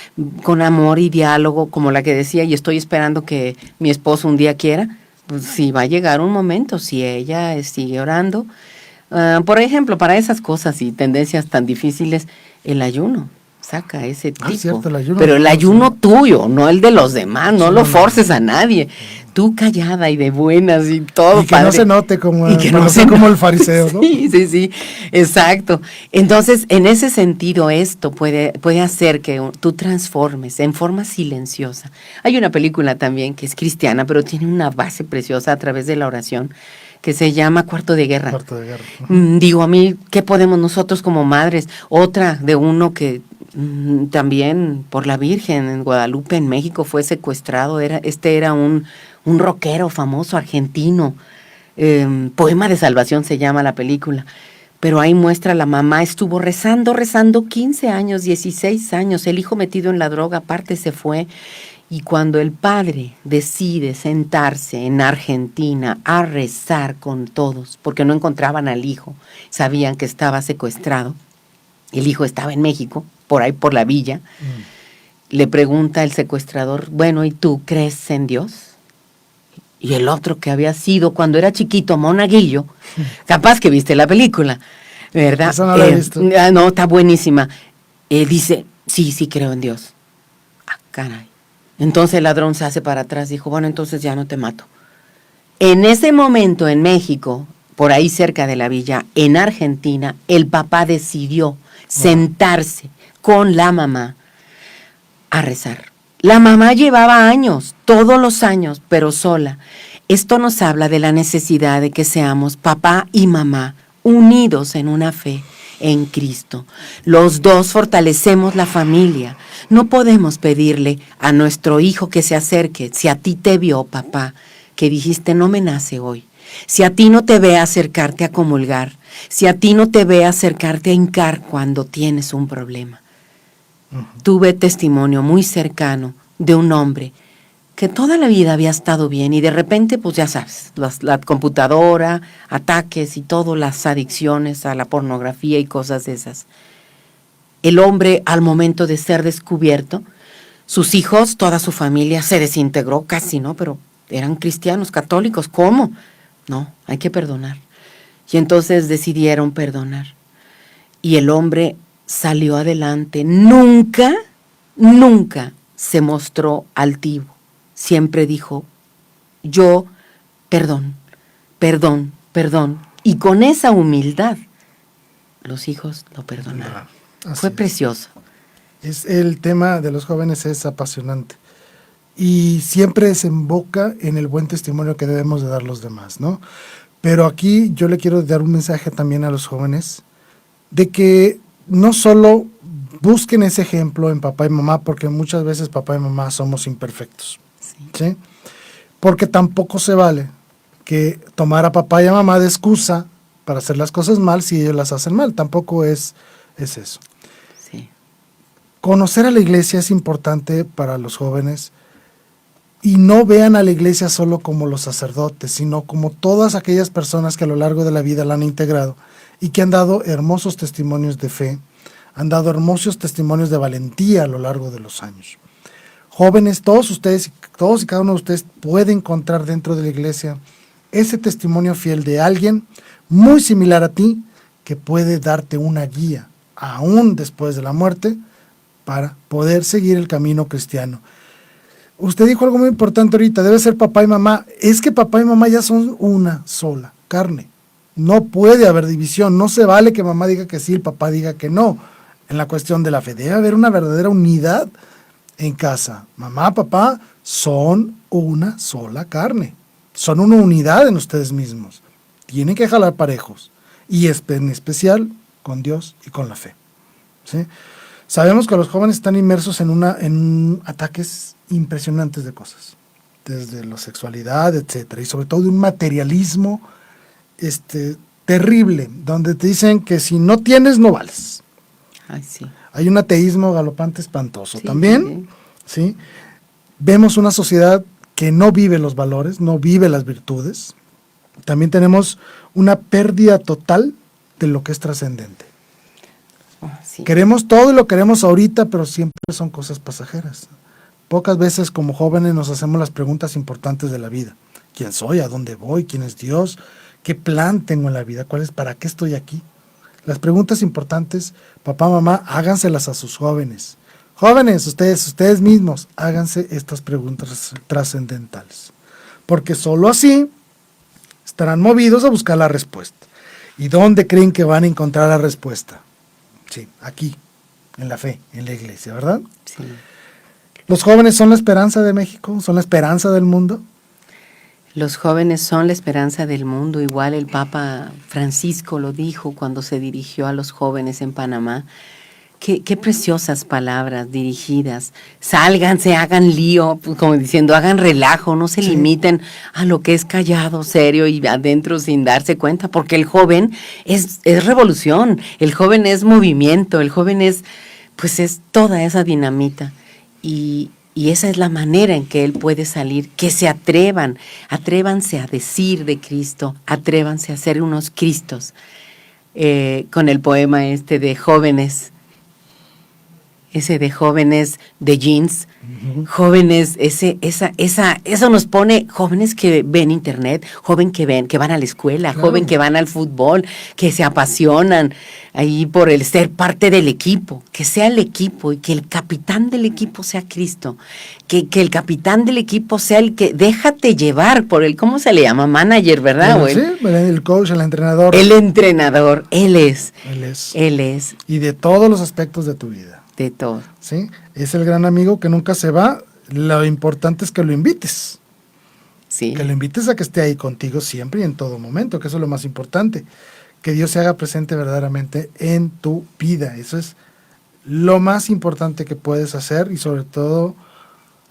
Con amor y diálogo, como la que decía, y estoy esperando que mi esposo un día quiera, pues sí va a llegar un momento, si ella sigue orando. Por ejemplo, para esas cosas y tendencias tan difíciles, el ayuno saca ese tipo. Cierto, el ayuno, pero el ayuno tuyo, no el de los demás, no lo forces a nadie. Tú callada y de buenas y todo. Y que padre. No se note como, como el fariseo, ¿no? Sí, exacto. Entonces, en ese sentido, esto puede hacer que tú transformes en forma silenciosa. Hay una película también que es cristiana, pero tiene una base preciosa a través de la oración, que se llama Cuarto de Guerra. Cuarto de Guerra. Digo, a mí, ¿qué podemos nosotros como madres? Otra de uno que también por la Virgen en Guadalupe, en México, fue secuestrado. Era un rockero famoso argentino. Poema de Salvación se llama la película. Pero ahí muestra, la mamá estuvo rezando 15 años, 16 años, el hijo metido en la droga, aparte se fue. Y cuando el padre decide sentarse en Argentina a rezar con todos, porque no encontraban al hijo, sabían que estaba secuestrado, el hijo estaba en México, por ahí por la villa, le pregunta el secuestrador, bueno, ¿y tú crees en Dios? Y el otro, que había sido cuando era chiquito monaguillo, capaz que viste la película, ¿verdad? Esa no la he visto. No, está buenísima. Dice, sí creo en Dios. Ah, caray. Entonces el ladrón se hace para atrás, dijo, bueno, entonces ya no te mato. En ese momento en México, por ahí cerca de la villa, en Argentina, el papá decidió sentarse con la mamá a rezar. La mamá llevaba años, todos los años, pero sola. Esto nos habla de la necesidad de que seamos papá y mamá unidos en una fe en Cristo. Los dos fortalecemos la familia. No podemos pedirle a nuestro hijo que se acerque. Si a ti te vio, papá, que dijiste no me nace hoy. Si a ti no te ve acercarte a comulgar. Si a ti no te ve acercarte a hincar cuando tienes un problema. Tuve testimonio muy cercano de un hombre que toda la vida había estado bien y de repente, pues ya sabes, la computadora, ataques y todo, las adicciones a la pornografía y cosas de esas. El hombre, al momento de ser descubierto, sus hijos, toda su familia se desintegró casi, ¿no? Pero eran cristianos, católicos, ¿cómo? No, hay que perdonar. Y entonces decidieron perdonar. Y el hombre salió adelante. Nunca se mostró altivo. Siempre dijo, yo, perdón. Y con esa humildad, los hijos lo perdonaron. Fue precioso. El tema de los jóvenes es apasionante. Y siempre desemboca en el buen testimonio que debemos de dar los demás, ¿no? Pero aquí yo le quiero dar un mensaje también a los jóvenes de que no solo busquen ese ejemplo en papá y mamá, porque muchas veces papá y mamá somos imperfectos, ¿sí? Porque tampoco se vale que tomar a papá y a mamá de excusa para hacer las cosas mal si ellos las hacen mal. Tampoco es eso. Sí. Conocer a la iglesia es importante para los jóvenes. Y no vean a la iglesia solo como los sacerdotes, sino como todas aquellas personas que a lo largo de la vida la han integrado y que han dado hermosos testimonios de fe, han dado hermosos testimonios de valentía a lo largo de los años. Jóvenes, todos y cada uno de ustedes puede encontrar dentro de la iglesia ese testimonio fiel de alguien muy similar a ti que puede darte una guía, aún después de la muerte, para poder seguir el camino cristiano. Usted dijo algo muy importante ahorita, debe ser papá y mamá. Es que papá y mamá ya son una sola carne. No puede haber división, no se vale que mamá diga que sí, el papá diga que no. En la cuestión de la fe, debe haber una verdadera unidad en casa. Mamá, papá son una sola carne. Son una unidad en ustedes mismos. Tienen que jalar parejos. Y en especial con Dios y con la fe, ¿sí? Sabemos que los jóvenes están inmersos en ataques impresionantes de cosas, desde la sexualidad, etcétera, y sobre todo de un materialismo terrible, donde te dicen que si no tienes, no vales. Ay, sí. Hay un ateísmo galopante espantoso. Sí, también, ¿sí? Vemos una sociedad que no vive los valores, no vive las virtudes. También tenemos una pérdida total de lo que es trascendente. Sí. Queremos todo y lo queremos ahorita, pero siempre son cosas pasajeras. Pocas veces como jóvenes nos hacemos las preguntas importantes de la vida. ¿Quién soy? ¿A dónde voy? ¿Quién es Dios? ¿Qué plan tengo en la vida? ¿Para qué estoy aquí? Las preguntas importantes, papá, mamá, háganselas a sus jóvenes. Jóvenes, ustedes mismos, háganse estas preguntas trascendentales. Porque solo así estarán movidos a buscar la respuesta. ¿Y dónde creen que van a encontrar la respuesta? Sí, aquí, en la fe, en la iglesia, ¿verdad? Sí. ¿Los jóvenes son la esperanza de México? ¿Son la esperanza del mundo? Los jóvenes son la esperanza del mundo, igual el Papa Francisco lo dijo cuando se dirigió a los jóvenes en Panamá. Qué preciosas palabras dirigidas. Sálganse, hagan lío, pues, como diciendo, hagan relajo, no se limiten a lo que es callado, serio y adentro sin darse cuenta, porque el joven es revolución, el joven es movimiento, el joven es toda esa dinamita. Y esa es la manera en que él puede salir, que se atrévanse a decir de Cristo, atrévanse a ser unos Cristos. Con el poema de jóvenes, ese de jóvenes de jeans, jóvenes, eso nos pone jóvenes que ven internet, que van a la escuela, claro, joven que van al fútbol, que se apasionan ahí por el ser parte del equipo, que sea el equipo y que el capitán del equipo sea Cristo, que el capitán del equipo sea el que déjate llevar por el, ¿cómo se le llama? Manager, ¿verdad? Bueno, sí, el coach, el entrenador. El entrenador, él es. Y de todos los aspectos de tu vida. De todo. ¿Sí? Es el gran amigo que nunca se va. Lo importante es que lo invites. Sí. Que lo invites a que esté ahí contigo siempre y en todo momento, que eso es lo más importante. Que Dios se haga presente verdaderamente en tu vida. Eso es lo más importante que puedes hacer y sobre todo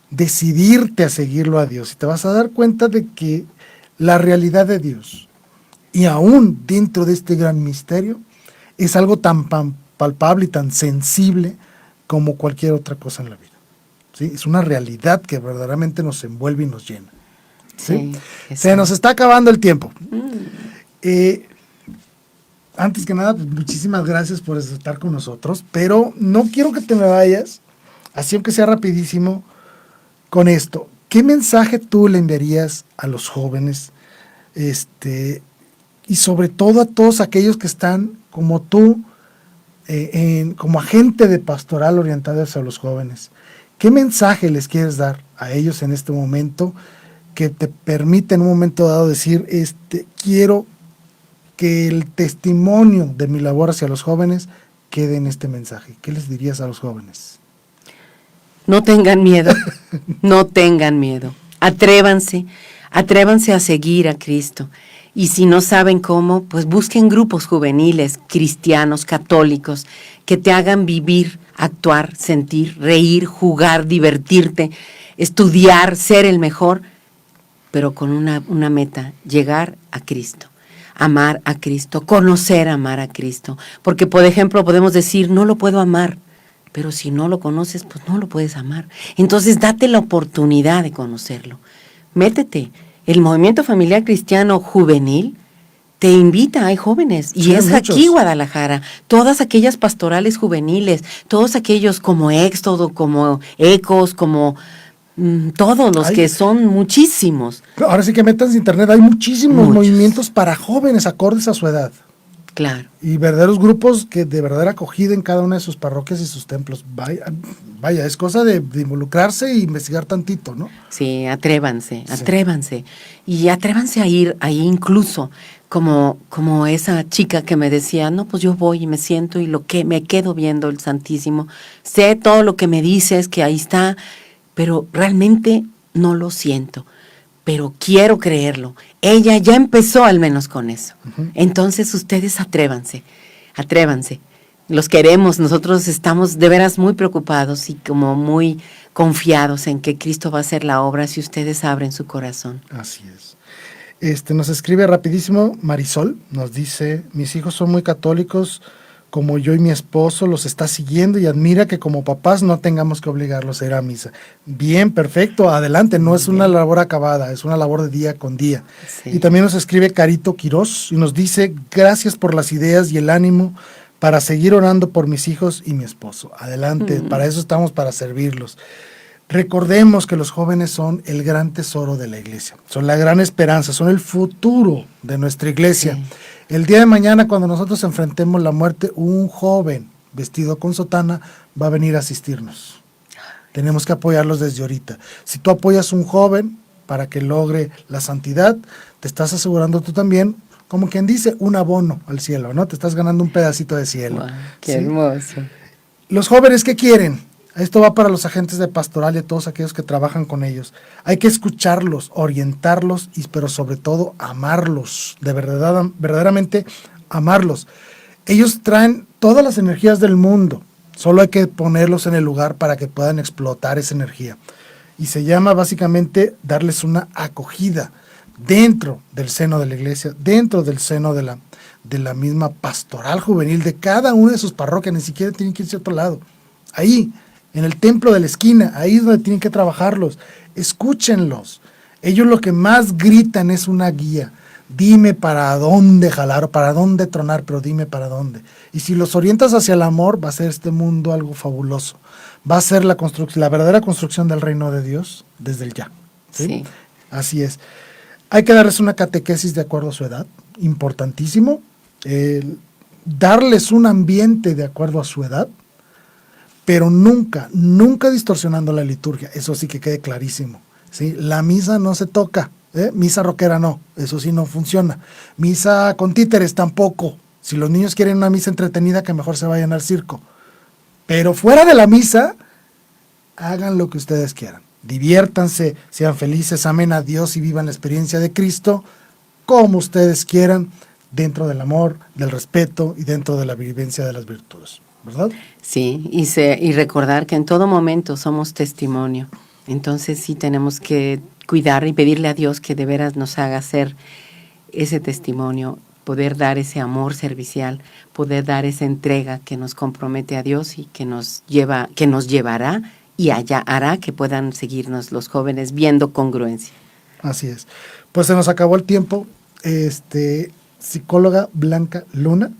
decidirte a seguirlo a Dios. Y te vas a dar cuenta de que la realidad de Dios, y aún dentro de este gran misterio, es algo tan palpable y tan sensible como cualquier otra cosa en la vida. ¿Sí? Es una realidad que verdaderamente nos envuelve y nos llena. ¿Sí? Se nos está acabando el tiempo. Antes que nada, pues, muchísimas gracias por estar con nosotros, pero no quiero que te me vayas, así aunque sea rapidísimo, con esto. ¿Qué mensaje tú le enviarías a los jóvenes? Y sobre todo a todos aquellos que están como tú, como agente de pastoral orientado hacia los jóvenes. ¿Qué mensaje les quieres dar a ellos en este momento que te permite en un momento dado decir, quiero que el testimonio de mi labor hacia los jóvenes quede en este mensaje? ¿Qué les dirías a los jóvenes? No tengan miedo, no tengan miedo. Atrévanse a seguir a Cristo. Y si no saben cómo, pues busquen grupos juveniles, cristianos, católicos, que te hagan vivir, actuar, sentir, reír, jugar, divertirte, estudiar, ser el mejor, pero con una meta, llegar a Cristo, amar a Cristo, amar a Cristo. Porque, por ejemplo, podemos decir, no lo puedo amar, pero si no lo conoces, pues no lo puedes amar. Entonces, date la oportunidad de conocerlo. Métete. El movimiento familiar cristiano juvenil te invita, hay jóvenes, y es muchos. Aquí Guadalajara, todas aquellas pastorales juveniles, todos aquellos como Éxodo, como Ecos, como todos los que son muchísimos. Ahora sí que metas internet, hay muchísimos movimientos para jóvenes acordes a su edad. Claro. Y verdaderos grupos que de verdadera acogida en cada una de sus parroquias y sus templos. Vaya, es cosa de involucrarse e investigar tantito, ¿no? Sí, atrévanse. Y atrévanse a ir ahí incluso, como esa chica que me decía, no, pues yo voy y me siento y me quedo viendo el Santísimo. Sé todo lo que me dices, que ahí está, pero realmente no lo siento. Pero quiero creerlo. Ella ya empezó al menos con eso. Entonces ustedes atrévanse. Los queremos, nosotros estamos de veras muy preocupados y como muy confiados en que Cristo va a hacer la obra si ustedes abren su corazón. Así es. Nos escribe rapidísimo Marisol, nos dice, mis hijos son muy católicos, como yo y mi esposo los está siguiendo y admira que como papás no tengamos que obligarlos a ir a misa. Bien, perfecto, adelante, no es una labor acabada, es una labor de día con día. Sí. Y también nos escribe Carito Quirós y nos dice, gracias por las ideas y el ánimo para seguir orando por mis hijos y mi esposo. Adelante, para eso estamos, para servirlos. Recordemos que los jóvenes son el gran tesoro de la iglesia, son la gran esperanza, son el futuro de nuestra iglesia. Sí. El día de mañana, cuando nosotros enfrentemos la muerte, un joven vestido con sotana va a venir a asistirnos. Tenemos que apoyarlos desde ahorita. Si tú apoyas a un joven para que logre la santidad, te estás asegurando tú también, como quien dice, un abono al cielo, ¿no? Te estás ganando un pedacito de cielo. Wow, qué hermoso. Los jóvenes, ¿qué quieren? Esto va para los agentes de pastoral y a todos aquellos que trabajan con ellos. Hay que escucharlos, orientarlos, pero sobre todo amarlos, de verdad, verdaderamente amarlos. Ellos traen todas las energías del mundo, solo hay que ponerlos en el lugar para que puedan explotar esa energía. Y se llama básicamente darles una acogida dentro del seno de la iglesia, dentro del seno de la misma pastoral juvenil de cada una de sus parroquias, ni siquiera tienen que irse a otro lado. Ahí, en el templo de la esquina, ahí es donde tienen que trabajarlos. Escúchenlos. Ellos lo que más gritan es una guía. Dime para dónde jalar o para dónde tronar, pero dime para dónde. Y si los orientas hacia el amor, va a ser este mundo algo fabuloso. Va a ser la verdadera construcción del reino de Dios desde el ya. ¿Sí? Sí. Así es. Hay que darles una catequesis de acuerdo a su edad, importantísimo. Darles un ambiente de acuerdo a su edad, pero nunca distorsionando la liturgia. Eso sí que quede clarísimo. ¿Sí? La misa no se toca. Misa rockera no, eso sí no funciona. Misa con títeres tampoco. Si los niños quieren una misa entretenida, que mejor se vayan al circo. Pero fuera de la misa, hagan lo que ustedes quieran. Diviértanse, sean felices, amen a Dios y vivan la experiencia de Cristo como ustedes quieran, dentro del amor, del respeto y dentro de la vivencia de las virtudes, ¿verdad? Sí, y recordar que en todo momento somos testimonio. Entonces sí tenemos que cuidar y pedirle a Dios que de veras nos haga ser ese testimonio, poder dar ese amor servicial, poder dar esa entrega que nos compromete a Dios y que nos llevará y allá hará que puedan seguirnos los jóvenes viendo congruencia. Así es. Pues se nos acabó el tiempo. Psicóloga Blanca Luna,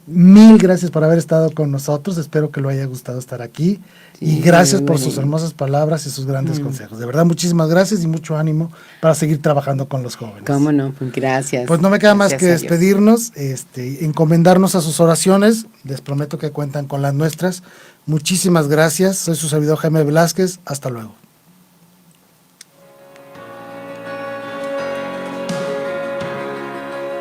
mil gracias por haber estado con nosotros. Espero que le haya gustado estar aquí. Sí, y gracias por sus hermosas palabras y sus grandes consejos. De verdad, muchísimas gracias y mucho ánimo para seguir trabajando con los jóvenes. ¿Cómo no? Pues gracias. Pues no me queda más que despedirnos, encomendarnos a sus oraciones. Les prometo que cuentan con las nuestras. Muchísimas gracias. Soy su servidor Jaime Velázquez. Hasta luego.